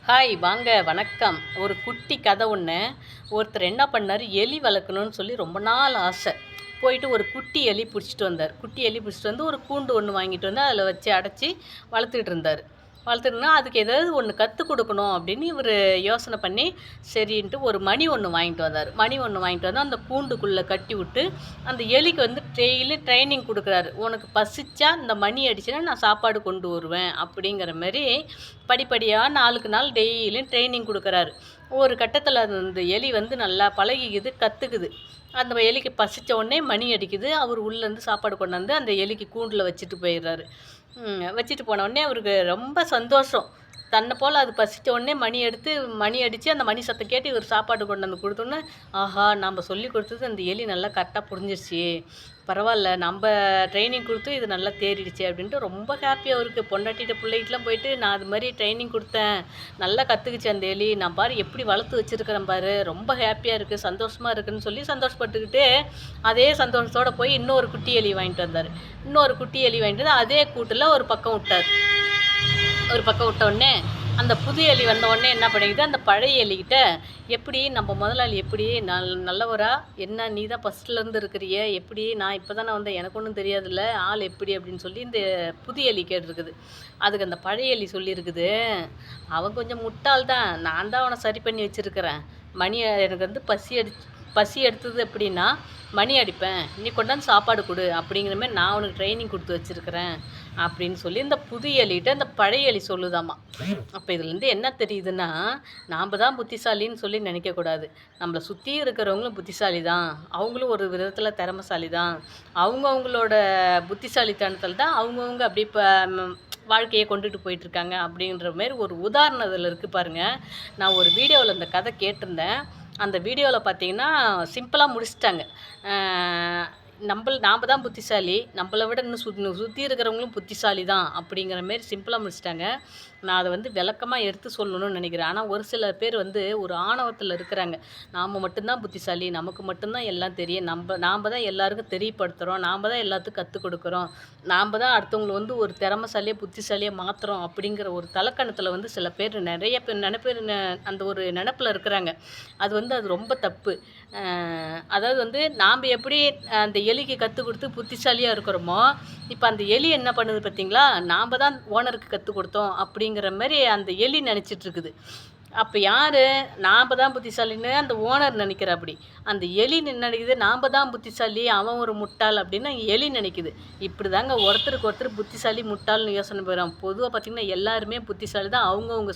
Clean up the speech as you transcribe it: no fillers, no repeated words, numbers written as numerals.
Hi வாங்க வணக்கம். ஒரு குட்டி கதை ஒன்று. ஒருத்தர் என்ன பண்ணார், எலி வளர்க்கணும்னு சொல்லி ரொம்ப நாள் ஆசை. போயிட்டு ஒரு குட்டி எலி பிடிச்சிட்டு வந்தார். குட்டி எலி பிடிச்சிட்டு வந்து ஒரு கூண்டு ஒன்று வாங்கிட்டு வந்து அதில் வச்சு அடைச்சி வளர்த்துக்கிட்டு இருந்தார். வளர்த்துட்டுனா அதுக்கு ஏதாவது ஒன்று கற்றுக் கொடுக்கணும் அப்படின்னு இவர் யோசனை பண்ணி சரின்ட்டு ஒரு மணி ஒன்று வாங்கிட்டு வந்தார். மணி ஒன்று வாங்கிட்டு வந்து அந்த கூண்டுக்குள்ளே கட்டி விட்டு அந்த எலிக்கு வந்து டெய்லி ட்ரைனிங் கொடுக்குறாரு. உனக்கு பசிச்சா இந்த மணி அடிச்சுன்னா நான் சாப்பாடு கொண்டு வருவேன் அப்படிங்கிற மாதிரி படிப்படியாக நாளுக்கு நாள் டெய்லியும் ட்ரைனிங் கொடுக்குறாரு. ஒரு கட்டத்தில் அந்த எலி வந்து நல்லா பழகிக்குது, கற்றுக்குது. அந்த எலிக்கு பசித்த உடனே மணி அடிக்குது. அவர் உள்ளேருந்து சாப்பாடு கொண்டாந்து அந்த எலிக்கு கூண்டில் வச்சுட்டு போயிடுறாரு. வச்சுட்டு போன உடனே அவருக்கு ரொம்ப சந்தோஷம். தன்னை போல் அது பசித்த உடனே மணி அடித்து அந்த மணி சத்தம் கேட்டு இவர் சாப்பாடு கொண்டு வந்து கொடுத்தோன்னே, ஆஹா நம்ம சொல்லி கொடுத்தது அந்த எலி நல்லா கரெக்டாக புரிஞ்சிருச்சு, பரவாயில்ல நம்ம ட்ரைனிங் கொடுத்து இது நல்லா தேறிடுச்சு அப்படின்ட்டு ரொம்ப ஹாப்பியாக அவருக்கு. பொண்டாட்டிகிட்ட பிள்ளைகிட்டலாம் போயிட்டு நான் அது மாதிரி ட்ரைனிங் கொடுத்தேன், நல்லா கற்றுக்குச்சு அந்த எலி, நான் பாரு எப்படி வளர்த்து வச்சுருக்கிறேன் பாரு, ரொம்ப ஹாப்பியாக இருக்குது, சந்தோஷமாக இருக்குதுன்னு சொல்லி சந்தோஷப்பட்டுக்கிட்டு அதே சந்தோஷத்தோடு போய் இன்னொரு குட்டி எலி வாங்கிட்டு வந்தார். இன்னொரு குட்டி எலி வாங்கிட்டு வந்து அதே கூட்டில் ஒரு பக்கம் விட்டார். ஒரு பக்கம் விட்டோடனே அந்த புது எலி வந்த உடனே என்ன பண்ணிக்கிது, அந்த பழைய எலிக்கிட்ட எப்படி நம்ம முதலாளி எப்படி நல்லவரா, என்ன நீ தான் ஃபஸ்ட்லேருந்து இருக்கிறிய, எப்படி நான் இப்போ தானே வந்தேன், எனக்கு ஒன்றும் தெரியாதுல்ல, ஆள் எப்படி அப்படின்னு சொல்லி இந்த புது எலி கேட்டிருக்குது. அதுக்கு அந்த பழைய எலி சொல்லியிருக்குது, அவன் கொஞ்சம் முட்டாள் தான், நான் தான் அவனை சரி பண்ணி வச்சுருக்கிறேன். மணி எனக்கு வந்து பசி எடுத்தது எப்படின்னா மணி அடிப்பேன், நீ கொண்டாந்து சாப்பாடு கொடு அப்படிங்கிற மாதிரி நான் அவனுக்கு ட்ரைனிங் கொடுத்து வச்சுருக்கிறேன் அப்படின்னு சொல்லி இந்த புது எலிகிட்ட அந்த பழைய எலி சொல்லுதாம்மா. அப்போ இதுலேருந்து என்ன தெரியுதுன்னா, நாம் தான் புத்திசாலின்னு சொல்லி நினைக்கக்கூடாது. நம்மளை சுற்றி இருக்கிறவங்களும் புத்திசாலி தான், அவங்களும் ஒரு விதத்தில் திறமைசாலி தான். அவங்கவுங்களோட புத்திசாலித்தனத்தில் தான் அவங்கவுங்க அப்படி இப்போ வாழ்க்கையை கொண்டுட்டு போயிட்டுருக்காங்க அப்படின்ற மாரி ஒரு உதாரணம் இதில் இருக்குது பாருங்கள். நான் ஒரு வீடியோவில் இந்த கதை கேட்டிருந்தேன். அந்த வீடியோவில் பார்த்தீங்கன்னா சிம்பிளாக முடிச்சிட்டாங்க. நாம் தான் புத்திசாலி, நம்மளை விட இன்னும் சுற்றி இருக்கிறவங்களும் புத்திசாலி தான் அப்படிங்கிற மாரி சிம்பிளாக முடிச்சிட்டாங்க. நான் அதை வந்து விளக்கமாக எடுத்து சொல்லணும்னு நினைக்கிறேன். ஆனால் ஒரு சில பேர் வந்து ஒரு ஆணவத்தில் இருக்கிறாங்க. நாம் மட்டும்தான் புத்திசாலி, நமக்கு மட்டும்தான் எல்லாம் தெரியும், நாம் தான் எல்லாருக்கும் தெரியப்படுத்துகிறோம், நாம் தான் எல்லாத்துக்கும் கற்றுக் கொடுக்குறோம், நாம் தான் அடுத்தவங்களை வந்து ஒரு திறமைசாலியாக புத்திசாலியாக மாற்றுறோம் அப்படிங்கிற ஒரு தலக்கணத்தில் வந்து சில பேர் நிறைய பேர் அந்த ஒரு நினப்பில் இருக்கிறாங்க. அது ரொம்ப தப்பு. அதாவது வந்து நாம் எப்படி அந்த எலிக்கு கற்றுக் கொடுத்து புத்திசாலியாக இருக்கிறோமோ, இப்போ அந்த எலி என்ன பண்ணுது பார்த்தீங்களா, நாம் தான் ஓனருக்கு கற்றுக் கொடுத்தோம் அப்படிங்கிற மாதிரி அந்த எலி நினச்சிட்ருக்குது. அப்போ யார் நாம் தான் புத்திசாலின்னு அந்த ஓனர் நினைக்கிறாப்படி, அந்த எலி நினைக்குது நாம் தான் புத்திசாலி, அவன் ஒரு முட்டாள் அப்படின்னு எலி நினைக்குது. இப்படி தாங்க ஒருத்தருக்கு ஒருத்தர் புத்திசாலி முட்டாள்னு யோசனை போயிடும். பொதுவாக பார்த்திங்கன்னா எல்லாருமே புத்திசாலி தான். அவங்கவுங்க